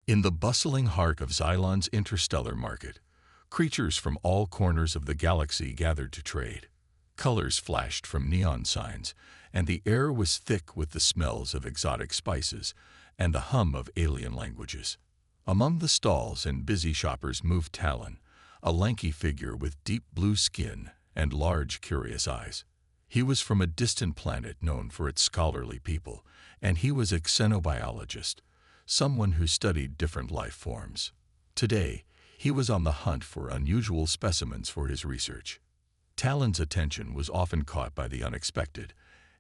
In the bustling heart of Xylon's interstellar market, creatures from all corners of the galaxy gathered to trade. Colors flashed from neon signs, and the air was thick with the smells of exotic spices and the hum of alien languages. Among the stalls and busy shoppers moved Talon, a lanky figure with deep blue skin and large, curious eyes. He was from a distant planet known for its scholarly people, and he was a xenobiologist, someone who studied different life forms. Today, he was on the hunt for unusual specimens for his research. Talon's attention was often caught by the unexpected,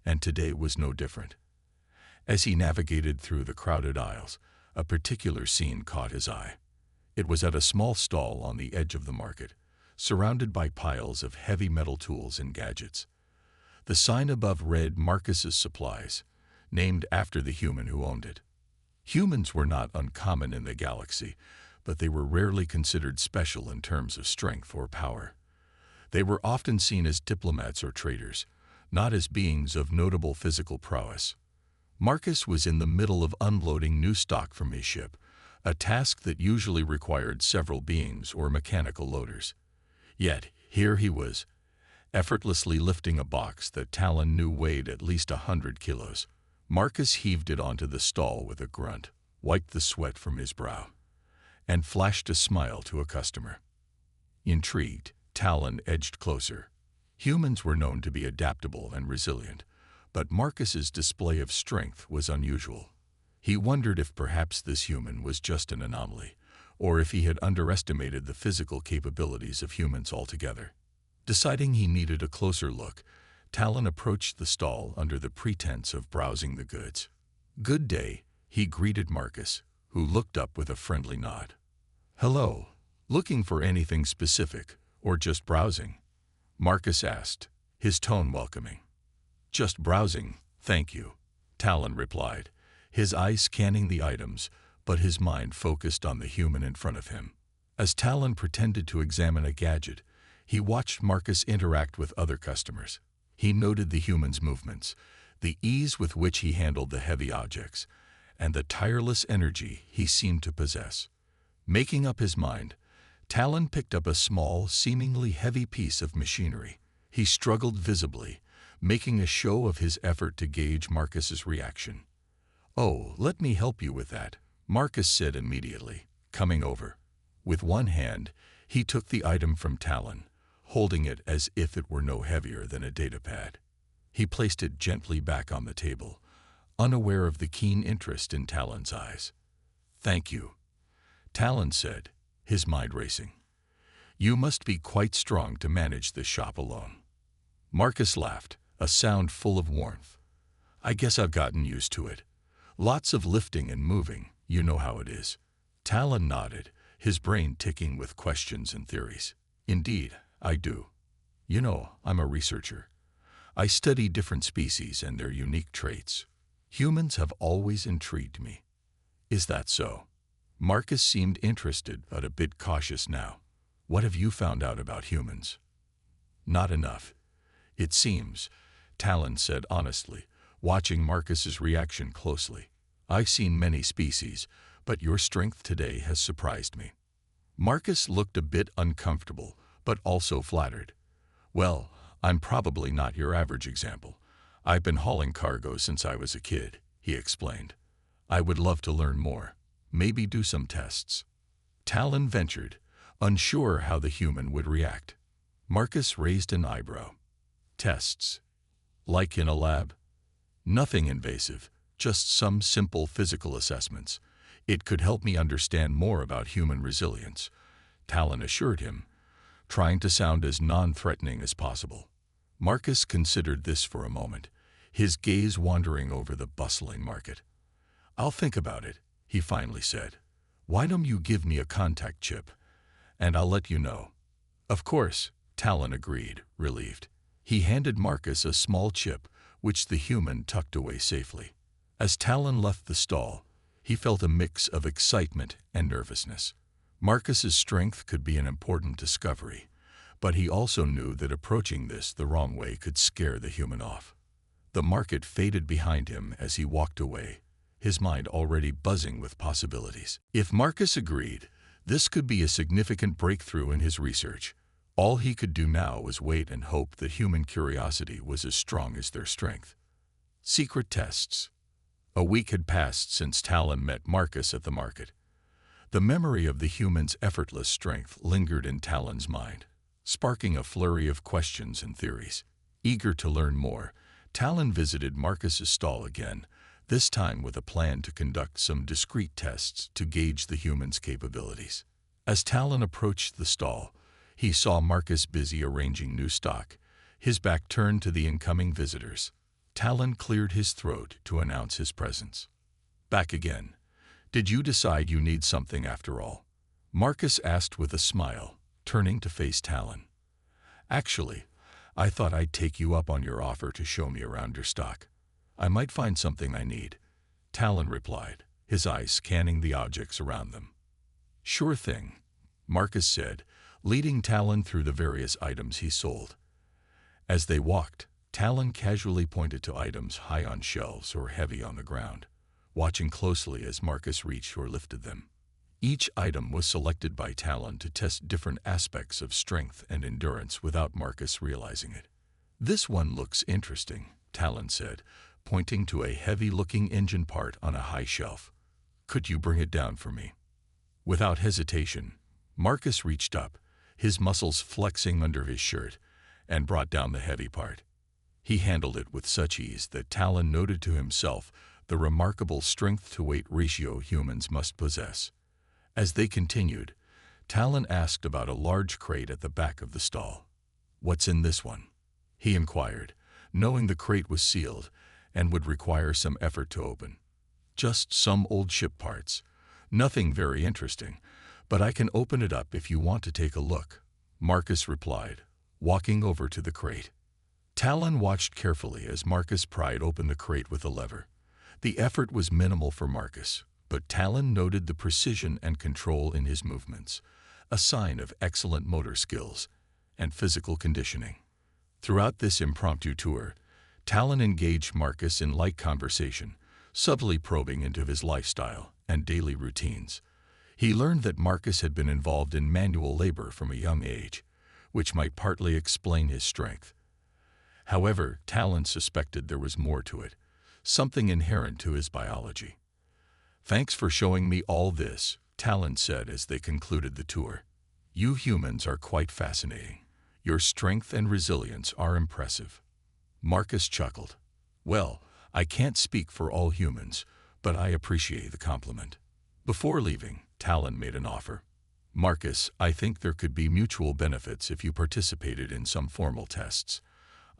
and today was no different. As he navigated through the crowded aisles, a particular scene caught his eye. It was at a small stall on the edge of the market, surrounded by piles of heavy metal tools and gadgets. The sign above read Marcus's Supplies, named after the human who owned it. Humans were not uncommon in the galaxy, but they were rarely considered special in terms of strength or power. They were often seen as diplomats or traders, not as beings of notable physical prowess. Marcus was in the middle of unloading new stock from his ship, a task that usually required several beings or mechanical loaders. Yet, here he was, effortlessly lifting a box that Talon knew weighed at least 100 kilos. Marcus heaved it onto the stall with a grunt, wiped the sweat from his brow, and flashed a smile to a customer. Intrigued, Talon edged closer. Humans were known to be adaptable and resilient, but Marcus's display of strength was unusual. He wondered if perhaps this human was just an anomaly, or if he had underestimated the physical capabilities of humans altogether. Deciding he needed a closer look, Talon approached the stall under the pretense of browsing the goods. "Good day," he greeted Marcus, who looked up with a friendly nod. "Hello. Looking for anything specific, or just browsing?" Marcus asked, his tone welcoming. "Just browsing, thank you," Talon replied, his eyes scanning the items, but his mind focused on the human in front of him. As Talon pretended to examine a gadget, he watched Marcus interact with other customers. He noted the human's movements, the ease with which he handled the heavy objects, and the tireless energy he seemed to possess. Making up his mind, Talon picked up a small, seemingly heavy piece of machinery. He struggled visibly, making a show of his effort to gauge Marcus's reaction. "Oh, let me help you with that," Marcus said immediately, coming over. With one hand, he took the item from Talon, holding it as if it were no heavier than a datapad. He placed it gently back on the table, unaware of the keen interest in Talon's eyes. "Thank you," Talon said, his mind racing. "You must be quite strong to manage this shop alone." Marcus laughed, a sound full of warmth. "I guess I've gotten used to it. Lots of lifting and moving, you know how it is." Talon nodded, his brain ticking with questions and theories. "Indeed, I do. You know, I'm a researcher. I study different species and their unique traits. Humans have always intrigued me." "Is that so?" Marcus seemed interested, but a bit cautious now. "What have you found out about humans?" "Not enough, it seems," Talon said honestly, watching Marcus's reaction closely. "I've seen many species, but your strength today has surprised me." Marcus looked a bit uncomfortable, but also flattered. "Well, I'm probably not your average example. I've been hauling cargo since I was a kid," he explained. "I would love to learn more, maybe do some tests." Talon ventured, unsure how the human would react. Marcus raised an eyebrow. "Tests? Like in a lab?" "Nothing invasive, just some simple physical assessments. It could help me understand more about human resilience," Talon assured him, trying to sound as non-threatening as possible. Marcus considered this for a moment, his gaze wandering over the bustling market. "I'll think about it," he finally said. "Why don't you give me a contact chip, and I'll let you know." "Of course," Talon agreed, relieved. He handed Marcus a small chip, which the human tucked away safely. As Talon left the stall, he felt a mix of excitement and nervousness. Marcus's strength could be an important discovery, but he also knew that approaching this the wrong way could scare the human off. The market faded behind him as he walked away, his mind already buzzing with possibilities. If Marcus agreed, this could be a significant breakthrough in his research. All he could do now was wait and hope that human curiosity was as strong as their strength. Secret tests. A week had passed since Talon met Marcus at the market. The memory of the human's effortless strength lingered in Talon's mind, sparking a flurry of questions and theories. Eager to learn more, Talon visited Marcus's stall again, this time with a plan to conduct some discrete tests to gauge the human's capabilities. As Talon approached the stall, he saw Marcus busy arranging new stock, his back turned to the incoming visitors. Talon cleared his throat to announce his presence. "Back again. Did you decide you need something after all?" Marcus asked with a smile, turning to face Talon. "Actually, I thought I'd take you up on your offer to show me around your stock. I might find something I need," Talon replied, his eyes scanning the objects around them. "Sure thing," Marcus said, leading Talon through the various items he sold. As they walked, Talon casually pointed to items high on shelves or heavy on the ground, watching closely as Marcus reached or lifted them. Each item was selected by Talon to test different aspects of strength and endurance without Marcus realizing it. "This one looks interesting," Talon said, pointing to a heavy-looking engine part on a high shelf. "Could you bring it down for me?" Without hesitation, Marcus reached up, his muscles flexing under his shirt, and brought down the heavy part. He handled it with such ease that Talon noted to himself the remarkable strength-to-weight ratio humans must possess. As they continued, Talon asked about a large crate at the back of the stall. "What's in this one?" he inquired, knowing the crate was sealed and would require some effort to open. "Just some old ship parts. Nothing very interesting, but I can open it up if you want to take a look," Marcus replied, walking over to the crate. Talon watched carefully as Marcus pried open the crate with a lever. The effort was minimal for Marcus, but Talon noted the precision and control in his movements, a sign of excellent motor skills and physical conditioning. Throughout this impromptu tour, Talon engaged Marcus in light conversation, subtly probing into his lifestyle and daily routines. He learned that Marcus had been involved in manual labor from a young age, which might partly explain his strength. However, Talon suspected there was more to it, something inherent to his biology. "Thanks for showing me all this," Talon said as they concluded the tour. "You humans are quite fascinating. Your strength and resilience are impressive." Marcus chuckled. "Well, I can't speak for all humans, but I appreciate the compliment." Before leaving, Talon made an offer. "Marcus, I think there could be mutual benefits if you participated in some formal tests.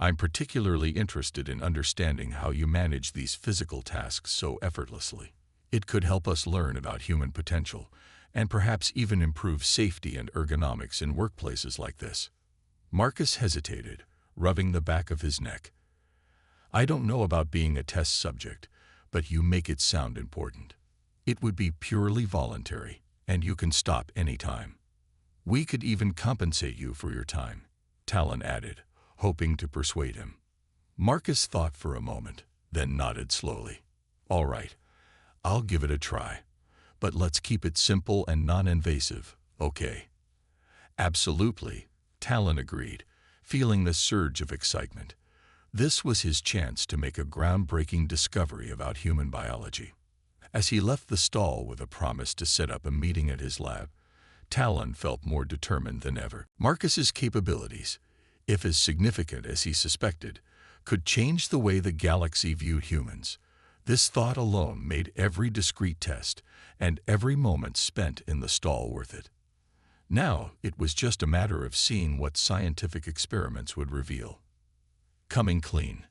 I'm particularly interested in understanding how you manage these physical tasks so effortlessly. It could help us learn about human potential and perhaps even improve safety and ergonomics in workplaces like this." Marcus hesitated, rubbing the back of his neck. "I don't know about being a test subject, but you make it sound important. It would be purely voluntary, and you can stop any time. We could even compensate you for your time," Talon added, hoping to persuade him. Marcus thought for a moment, then nodded slowly. "All right, I'll give it a try, but let's keep it simple and non-invasive, okay?" "Absolutely," Talon agreed, feeling the surge of excitement. This was his chance to make a groundbreaking discovery about human biology. As he left the stall with a promise to set up a meeting at his lab, Talon felt more determined than ever. Marcus's capabilities, if as significant as he suspected, could change the way the galaxy viewed humans. This thought alone made every discrete test and every moment spent in the stall worth it. Now it was just a matter of seeing what scientific experiments would reveal. Coming clean.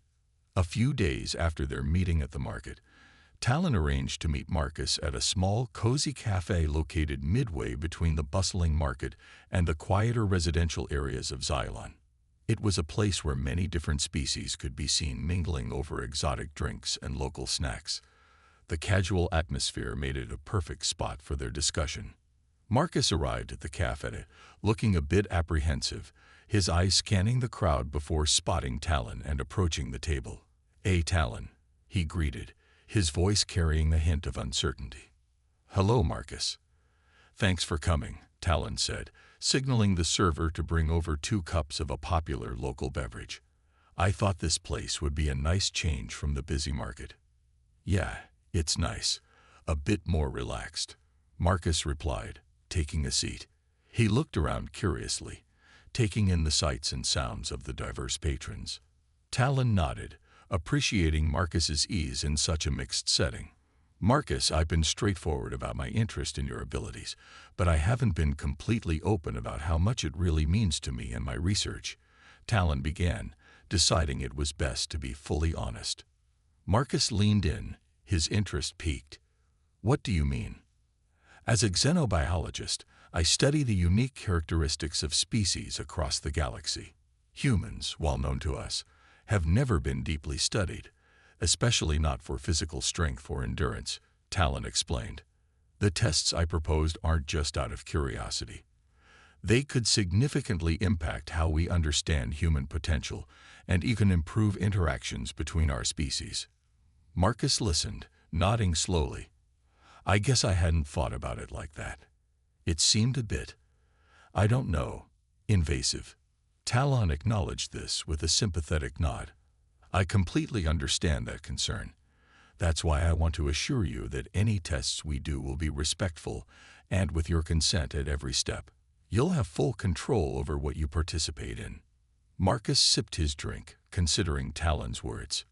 A few days after their meeting at the market, Talon arranged to meet Marcus at a small, cozy cafe located midway between the bustling market and the quieter residential areas of Xylon. It was a place where many different species could be seen mingling over exotic drinks and local snacks. The casual atmosphere made it a perfect spot for their discussion. Marcus arrived at the cafe, looking a bit apprehensive, his eyes scanning the crowd before spotting Talon and approaching the table. "Hey, Talon," he greeted, his voice carrying a hint of uncertainty. "Hello, Marcus." "Thanks for coming," Talon said, signaling the server to bring over 2 cups of a popular local beverage. "I thought this place would be a nice change from the busy market." "Yeah, it's nice. A bit more relaxed," Marcus replied, taking a seat. He looked around curiously, taking in the sights and sounds of the diverse patrons. Talon nodded, appreciating Marcus's ease in such a mixed setting. "Marcus, I've been straightforward about my interest in your abilities, but I haven't been completely open about how much it really means to me and my research," Talon began, deciding it was best to be fully honest. Marcus leaned in, his interest piqued. "What do you mean?" "As a xenobiologist, I study the unique characteristics of species across the galaxy. Humans, while known to us, have never been deeply studied, especially not for physical strength or endurance," Talon explained. "The tests I proposed aren't just out of curiosity. They could significantly impact how we understand human potential and even improve interactions between our species." Marcus listened, nodding slowly. "I guess I hadn't thought about it like that. It seemed a bit, I don't know, invasive." Talon acknowledged this with a sympathetic nod. "I completely understand that concern. That's why I want to assure you that any tests we do will be respectful and with your consent at every step. You'll have full control over what you participate in." Marcus sipped his drink, considering Talon's words.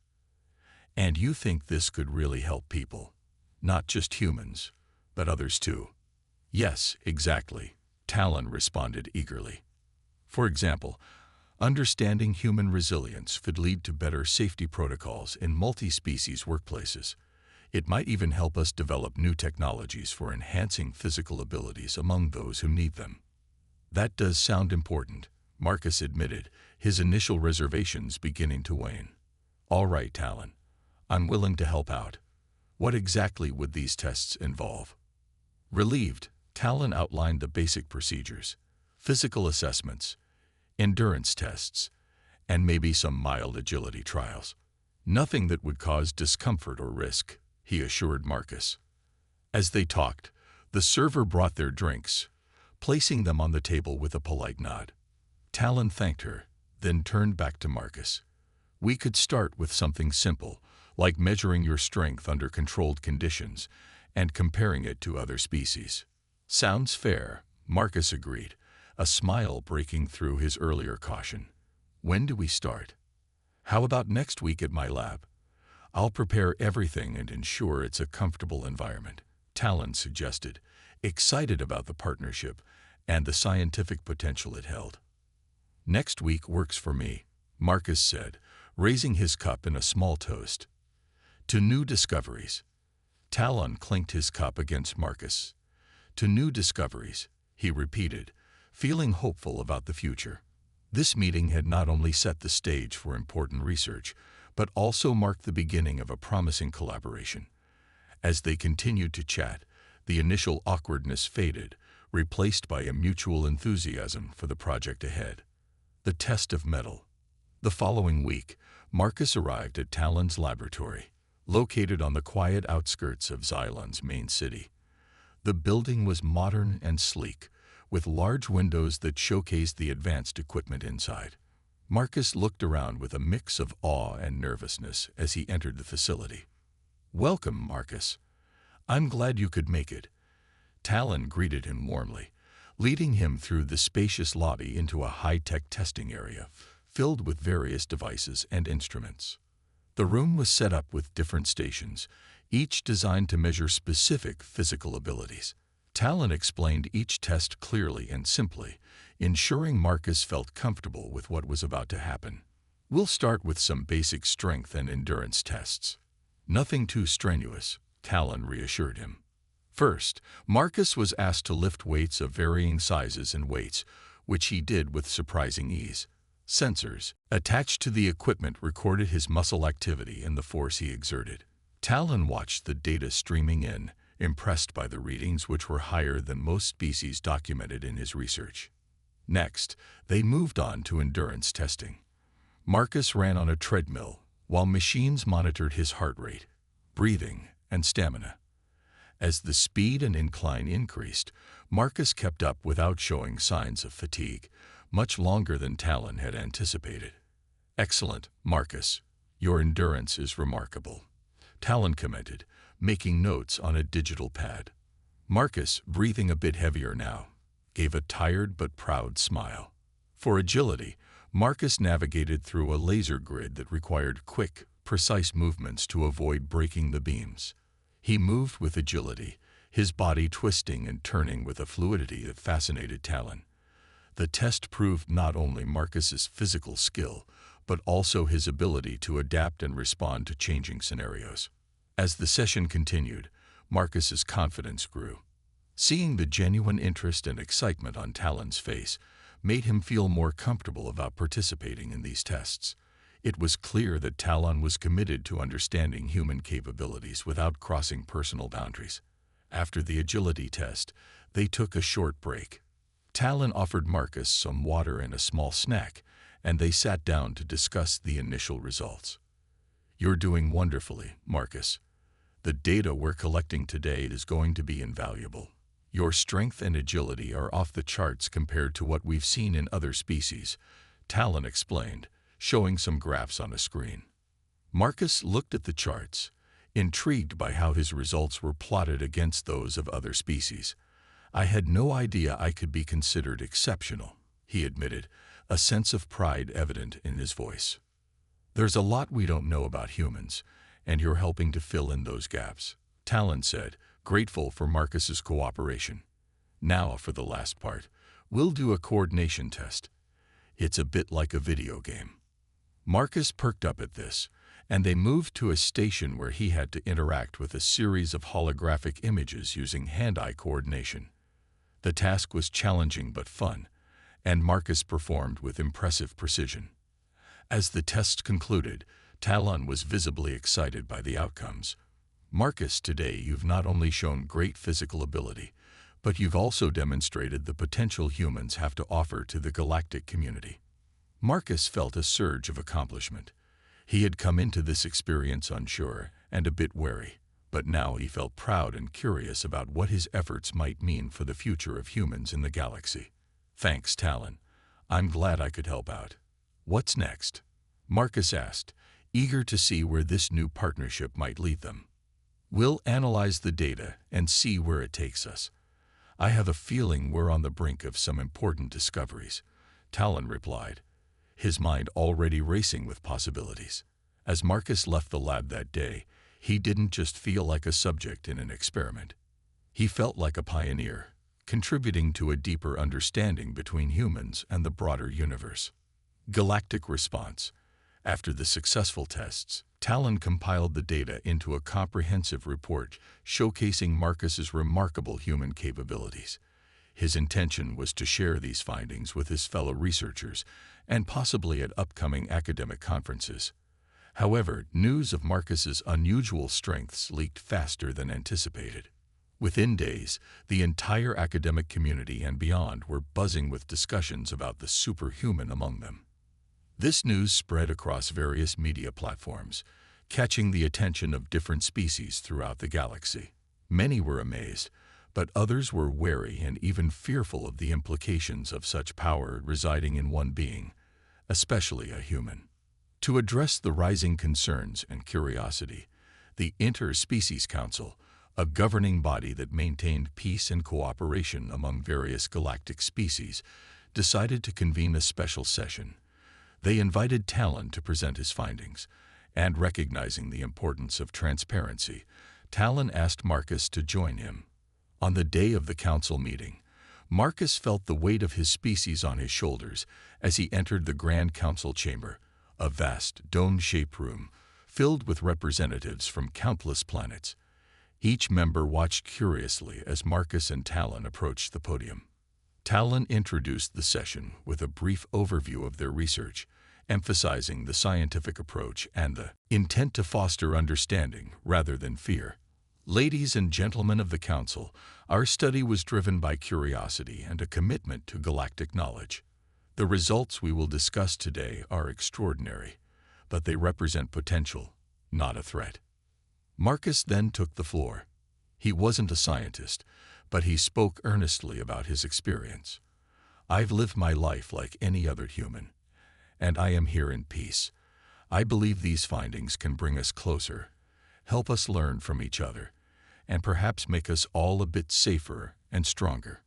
"And you think this could really help people? Not just humans, but others too?" "Yes, exactly," Talon responded eagerly. "For example, understanding human resilience could lead to better safety protocols in multi-species workplaces. It might even help us develop new technologies for enhancing physical abilities among those who need them." "That does sound important," Marcus admitted, his initial reservations beginning to wane. "All right, Talon. I'm willing to help out. What exactly would these tests involve?" Relieved, Talon outlined the basic procedures: physical assessments, endurance tests, and maybe some mild agility trials. "Nothing that would cause discomfort or risk," he assured Marcus. As they talked, the server brought their drinks, placing them on the table with a polite nod. Talon thanked her, then turned back to Marcus. "We could start with something simple, like measuring your strength under controlled conditions and comparing it to other species." "Sounds fair," Marcus agreed, a smile breaking through his earlier caution. "When do we start?" "How about next week at my lab? I'll prepare everything and ensure it's a comfortable environment," Talon suggested, excited about the partnership and the scientific potential it held. "Next week works for me," Marcus said, raising his cup in a small toast. "To new discoveries." Talon clinked his cup against Marcus. "To new discoveries," he repeated, feeling hopeful about the future. This meeting had not only set the stage for important research, but also marked the beginning of a promising collaboration. As they continued to chat, the initial awkwardness faded, replaced by a mutual enthusiasm for the project ahead. The test of metal. The following week, Marcus arrived at Talon's laboratory, located on the quiet outskirts of Xylon's main city. The building was modern and sleek, with large windows that showcased the advanced equipment inside. Marcus looked around with a mix of awe and nervousness as he entered the facility. "Welcome, Marcus. I'm glad you could make it." Talon greeted him warmly, leading him through the spacious lobby into a high-tech testing area, filled with various devices and instruments. The room was set up with different stations, each designed to measure specific physical abilities. Talon explained each test clearly and simply, ensuring Marcus felt comfortable with what was about to happen. "We'll start with some basic strength and endurance tests. Nothing too strenuous," Talon reassured him. First, Marcus was asked to lift weights of varying sizes and weights, which he did with surprising ease. Sensors attached to the equipment recorded his muscle activity and the force he exerted. Talon watched the data streaming in, impressed by the readings which were higher than most species documented in his research. Next, they moved on to endurance testing. Marcus ran on a treadmill, while machines monitored his heart rate. breathing, and stamina. As the speed and incline increased, Marcus kept up without showing signs of fatigue, much longer than Talon had anticipated. "Excellent, Marcus. Your endurance is remarkable," Talon commented, making notes on a digital pad. Marcus, breathing a bit heavier now, gave a tired but proud smile. For agility, Marcus navigated through a laser grid that required quick, precise movements to avoid breaking the beams. He moved with agility, his body twisting and turning with a fluidity that fascinated Talon. The test proved not only Marcus's physical skill, but also his ability to adapt and respond to changing scenarios. As the session continued, Marcus's confidence grew. Seeing the genuine interest and excitement on Talon's face made him feel more comfortable about participating in these tests. It was clear that Talon was committed to understanding human capabilities without crossing personal boundaries. After the agility test, they took a short break. Talon offered Marcus some water and a small snack, and they sat down to discuss the initial results. "You're doing wonderfully, Marcus. The data we're collecting today is going to be invaluable. Your strength and agility are off the charts compared to what we've seen in other species," Talon explained, showing some graphs on a screen. Marcus looked at the charts, intrigued by how his results were plotted against those of other species. "I had no idea I could be considered exceptional," he admitted, a sense of pride evident in his voice. "There's a lot we don't know about humans, and you're helping to fill in those gaps," Talon said, grateful for Marcus's cooperation. "Now for the last part. We'll do a coordination test. It's a bit like a video game." Marcus perked up at this, and they moved to a station where he had to interact with a series of holographic images using hand-eye coordination. The task was challenging but fun, and Marcus performed with impressive precision. As the test concluded, Talon was visibly excited by the outcomes. "Marcus, today you've not only shown great physical ability, but you've also demonstrated the potential humans have to offer to the galactic community." Marcus felt a surge of accomplishment. He had come into this experience unsure and a bit wary, but now he felt proud and curious about what his efforts might mean for the future of humans in the galaxy. "Thanks, Talon. I'm glad I could help out. What's next?" Marcus asked, eager to see where this new partnership might lead them. "We'll analyze the data and see where it takes us. I have a feeling we're on the brink of some important discoveries," Talon replied, his mind already racing with possibilities. As Marcus left the lab that day, he didn't just feel like a subject in an experiment. He felt like a pioneer, contributing to a deeper understanding between humans and the broader universe. Galactic response. After the successful tests, Talon compiled the data into a comprehensive report showcasing Marcus's remarkable human capabilities. His intention was to share these findings with his fellow researchers and possibly at upcoming academic conferences. However, news of Marcus's unusual strengths leaked faster than anticipated. Within days, the entire academic community and beyond were buzzing with discussions about the superhuman among them. This news spread across various media platforms, catching the attention of different species throughout the galaxy. Many were amazed, but others were wary and even fearful of the implications of such power residing in one being, especially a human. To address the rising concerns and curiosity, the Interspecies Council, a governing body that maintained peace and cooperation among various galactic species, decided to convene a special session. They invited Talon to present his findings, and recognizing the importance of transparency, Talon asked Marcus to join him. On the day of the council meeting, Marcus felt the weight of his species on his shoulders as he entered the Grand Council chamber, a vast, dome-shaped room filled with representatives from countless planets. Each member watched curiously as Marcus and Talon approached the podium. Talon introduced the session with a brief overview of their research, emphasizing the scientific approach and the intent to foster understanding rather than fear. "Ladies and gentlemen of the Council, our study was driven by curiosity and a commitment to galactic knowledge. The results we will discuss today are extraordinary, but they represent potential, not a threat. Marcus then took the floor. He wasn't a scientist, but he spoke earnestly about his experience. "I've lived my life like any other human, and I am here in peace. I believe these findings can bring us closer, help us learn from each other, and perhaps make us all a bit safer and stronger."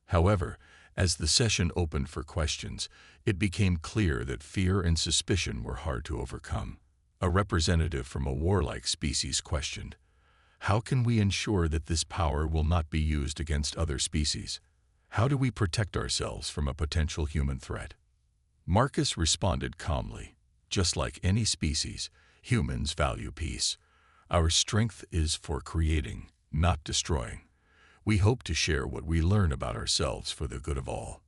However, as the session opened for questions, it became clear that fear and suspicion were hard to overcome. A representative from a warlike species questioned, "How can we ensure that this power will not be used against other species? How do we protect ourselves from a potential human threat?" Marcus responded calmly, "Just like any species, humans value peace. Our strength is for creating, not destroying. We hope to share what we learn about ourselves for the good of all."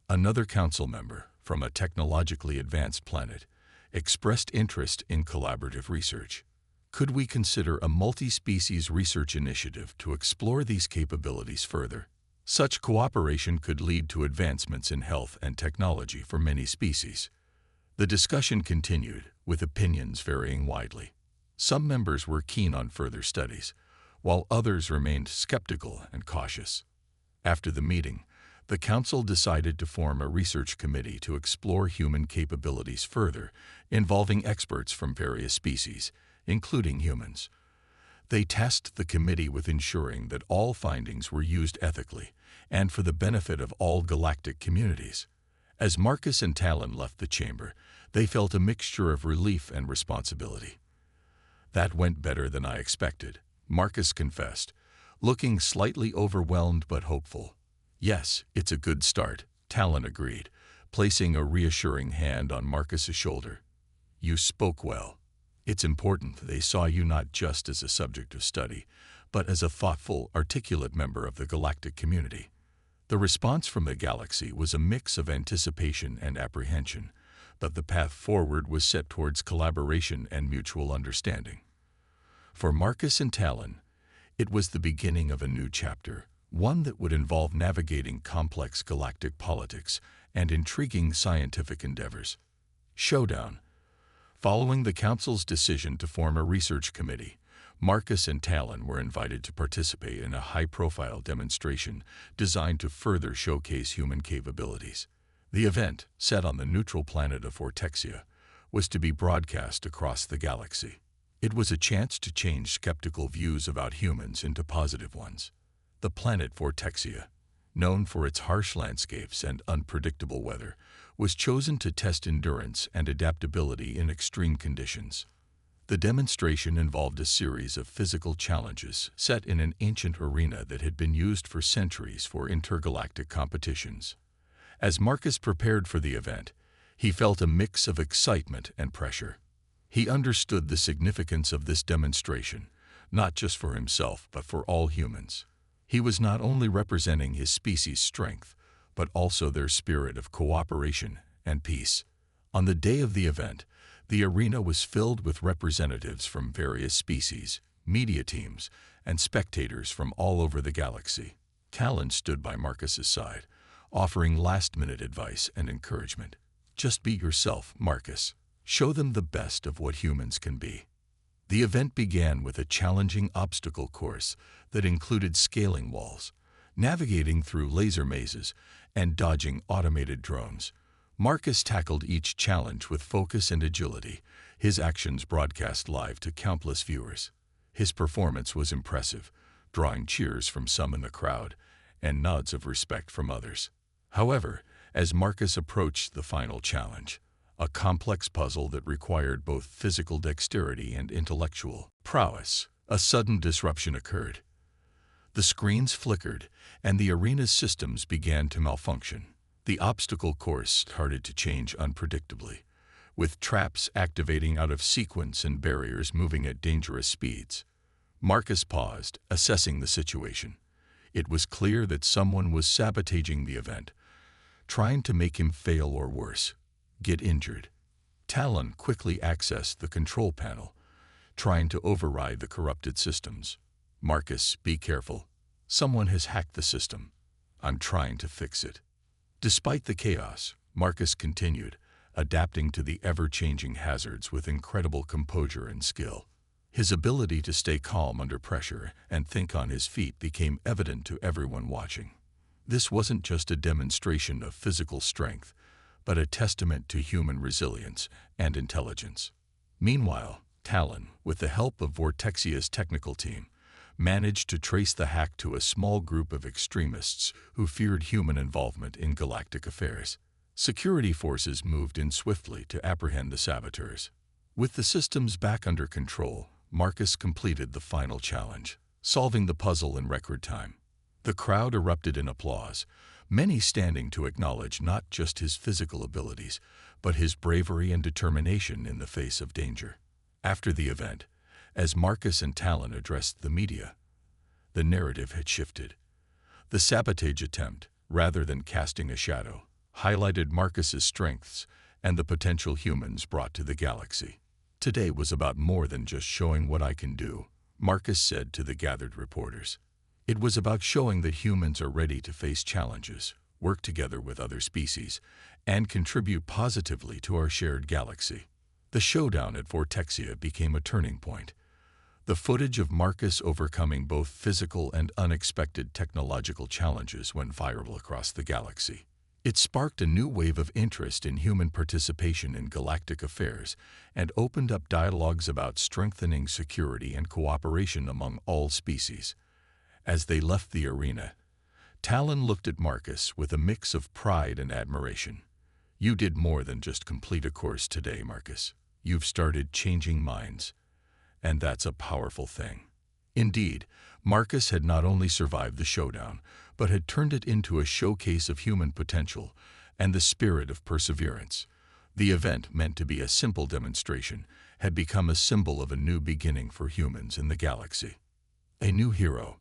Another council member, from a technologically advanced planet, expressed interest in collaborative research. "Could we consider a multi-species research initiative to explore these capabilities further? Such cooperation could lead to advancements in health and technology for many species." The discussion continued, with opinions varying widely. Some members were keen on further studies, while others remained skeptical and cautious. After the meeting, the council decided to form a research committee to explore human capabilities further, involving experts from various species, including humans. They tasked the committee with ensuring that all findings were used ethically and for the benefit of all galactic communities. As Marcus and Talon left the chamber, they felt a mixture of relief and responsibility. "That went better than I expected," Marcus confessed, looking slightly overwhelmed but hopeful. "Yes, it's a good start," Talon agreed, placing a reassuring hand on Marcus's shoulder. "You spoke well. It's important they saw you not just as a subject of study, but as a thoughtful, articulate member of the galactic community." The response from the galaxy was a mix of anticipation and apprehension, but the path forward was set towards collaboration and mutual understanding. For Marcus and Talon, it was the beginning of a new chapter, one that would involve navigating complex galactic politics and intriguing scientific endeavors. Showdown. Following the Council's decision to form a research committee, Marcus and Talon were invited to participate in a high-profile demonstration designed to further showcase human capabilities. The event, set on the neutral planet of Vortexia, was to be broadcast across the galaxy. It was a chance to change skeptical views about humans into positive ones. The planet Vortexia, known for its harsh landscapes and unpredictable weather, was chosen to test endurance and adaptability in extreme conditions. The demonstration involved a series of physical challenges set in an ancient arena that had been used for centuries for intergalactic competitions. As Marcus prepared for the event, he felt a mix of excitement and pressure. He understood the significance of this demonstration, not just for himself but for all humans. He was not only representing his species' strength, but also their spirit of cooperation and peace. On the day of the event, the arena was filled with representatives from various species, media teams, and spectators from all over the galaxy. Talon stood by Marcus's side, offering last-minute advice and encouragement. "Just be yourself, Marcus. Show them the best of what humans can be." The event began with a challenging obstacle course that included scaling walls, navigating through laser mazes, and dodging automated drones. Marcus tackled each challenge with focus and agility, his actions broadcast live to countless viewers. His performance was impressive, drawing cheers from some in the crowd and nods of respect from others. However, as Marcus approached the final challenge, a complex puzzle that required both physical dexterity and intellectual prowess, a sudden disruption occurred. The screens flickered, and the arena's systems began to malfunction. The obstacle course started to change unpredictably, with traps activating out of sequence and barriers moving at dangerous speeds. Marcus paused, assessing the situation. It was clear that someone was sabotaging the event, trying to make him fail or worse, get injured. Talon quickly accessed the control panel, trying to override the corrupted systems. "Marcus, be careful. Someone has hacked the system. I'm trying to fix it." Despite the chaos, Marcus continued, adapting to the ever-changing hazards with incredible composure and skill. His ability to stay calm under pressure and think on his feet became evident to everyone watching. This wasn't just a demonstration of physical strength, but a testament to human resilience and intelligence. Meanwhile, Talon, with the help of Vortexia's technical team, managed to trace the hack to a small group of extremists who feared human involvement in galactic affairs. Security forces moved in swiftly to apprehend the saboteurs. With the systems back under control, Marcus completed the final challenge, solving the puzzle in record time. The crowd erupted in applause, many standing to acknowledge not just his physical abilities, but his bravery and determination in the face of danger. After the event, as Marcus and Talon addressed the media, the narrative had shifted. The sabotage attempt, rather than casting a shadow, highlighted Marcus's strengths and the potential humans brought to the galaxy. Today was about more than just showing what I can do, Marcus said to the gathered reporters. It was about showing that humans are ready to face challenges, work together with other species, and contribute positively to our shared galaxy. The showdown at Vortexia became a turning point. The footage of Marcus overcoming both physical and unexpected technological challenges went viral across the galaxy. It sparked a new wave of interest in human participation in galactic affairs and opened up dialogues about strengthening security and cooperation among all species. As they left the arena, Talon looked at Marcus with a mix of pride and admiration. You did more than just complete a course today, Marcus. You've started changing minds. And that's a powerful thing. Indeed, Marcus had not only survived the showdown, but had turned it into a showcase of human potential and the spirit of perseverance. The event, meant to be a simple demonstration, had become a symbol of a new beginning for humans in the galaxy. A new hero.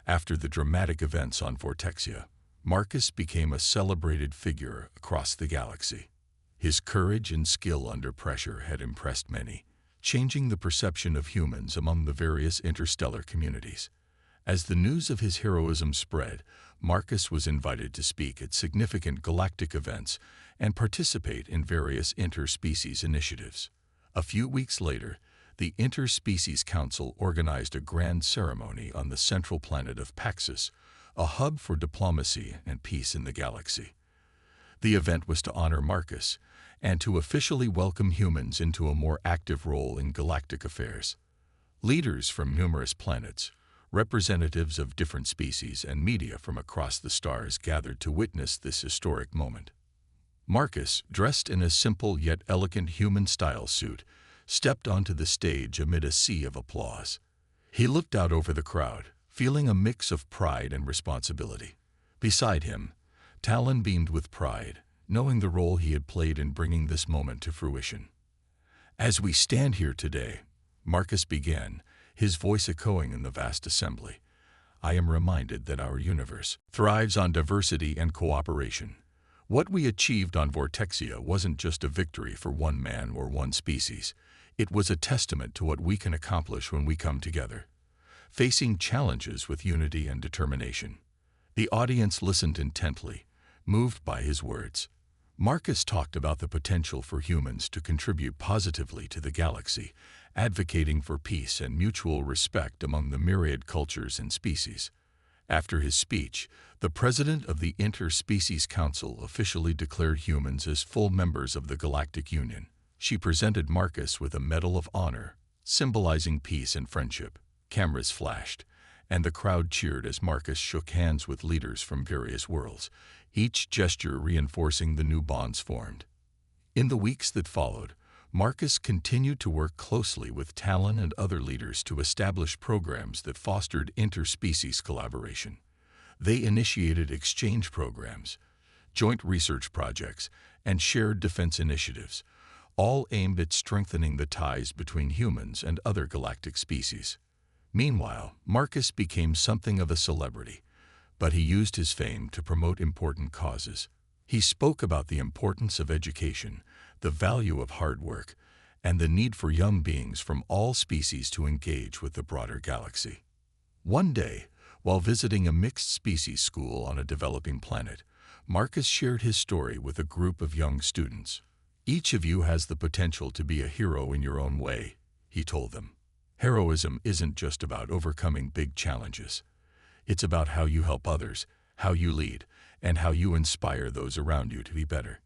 After the dramatic events on Vortexia, Marcus became a celebrated figure across the galaxy. His courage and skill under pressure had impressed many, changing the perception of humans among the various interstellar communities. As the news of his heroism spread, Marcus was invited to speak at significant galactic events and participate in various interspecies initiatives. A few weeks later, the Interspecies Council organized a grand ceremony on the central planet of Paxus, a hub for diplomacy and peace in the galaxy. The event was to honor Marcus and to officially welcome humans into a more active role in galactic affairs. Leaders from numerous planets, representatives of different species, and media from across the stars gathered to witness this historic moment. Marcus, dressed in a simple yet elegant human-style suit, stepped onto the stage amid a sea of applause. He looked out over the crowd, feeling a mix of pride and responsibility. Beside him, Talon beamed with pride, knowing the role he had played in bringing this moment to fruition. As we stand here today, Marcus began, his voice echoing in the vast assembly, I am reminded that our universe thrives on diversity and cooperation. What we achieved on Vortexia wasn't just a victory for one man or one species. It was a testament to what we can accomplish when we come together, facing challenges with unity and determination. The audience listened intently, moved by his words. Marcus talked about the potential for humans to contribute positively to the galaxy, advocating for peace and mutual respect among the myriad cultures and species. After his speech, the president of the Interspecies Council officially declared humans as full members of the Galactic Union. She presented Marcus with a Medal of Honor, symbolizing peace and friendship. Cameras flashed, and the crowd cheered as Marcus shook hands with leaders from various worlds, each gesture reinforcing the new bonds formed. In the weeks that followed, Marcus continued to work closely with Talon and other leaders to establish programs that fostered interspecies collaboration. They initiated exchange programs, joint research projects, and shared defense initiatives, all aimed at strengthening the ties between humans and other galactic species. Meanwhile, Marcus became something of a celebrity, but he used his fame to promote important causes. He spoke about the importance of education, the value of hard work, and the need for young beings from all species to engage with the broader galaxy. One day, while visiting a mixed-species school on a developing planet, Marcus shared his story with a group of young students. Each of you has the potential to be a hero in your own way, he told them. Heroism isn't just about overcoming big challenges. It's about how you help others, how you lead, and how you inspire those around you to be better.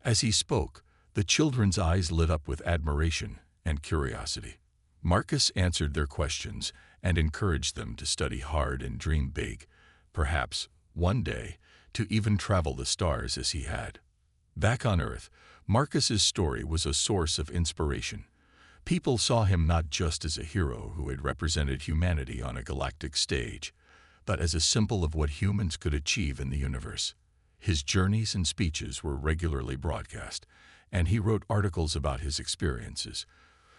As he spoke, the children's eyes lit up with admiration and curiosity. Marcus answered their questions and encouraged them to study hard and dream big, perhaps, one day, to even travel the stars as he had. Back on Earth, Marcus's story was a source of inspiration. People saw him not just as a hero who had represented humanity on a galactic stage, but as a symbol of what humans could achieve in the universe. His journeys and speeches were regularly broadcast, and he wrote articles about his experiences,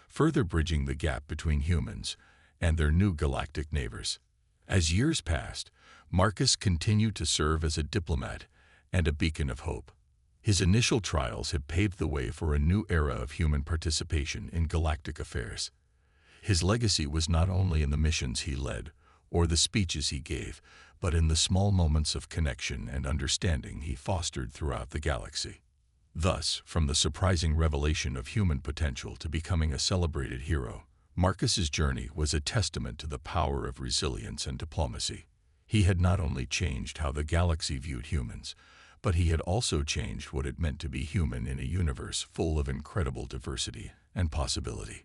further bridging the gap between humans and their new galactic neighbors. As years passed, Marcus continued to serve as a diplomat and a beacon of hope. His initial trials had paved the way for a new era of human participation in galactic affairs. His legacy was not only in the missions he led or the speeches he gave, but in the small moments of connection and understanding he fostered throughout the galaxy. Thus, from the surprising revelation of human potential to becoming a celebrated hero, Marcus's journey was a testament to the power of resilience and diplomacy. He had not only changed how the galaxy viewed humans, but he had also changed what it meant to be human in a universe full of incredible diversity and possibility.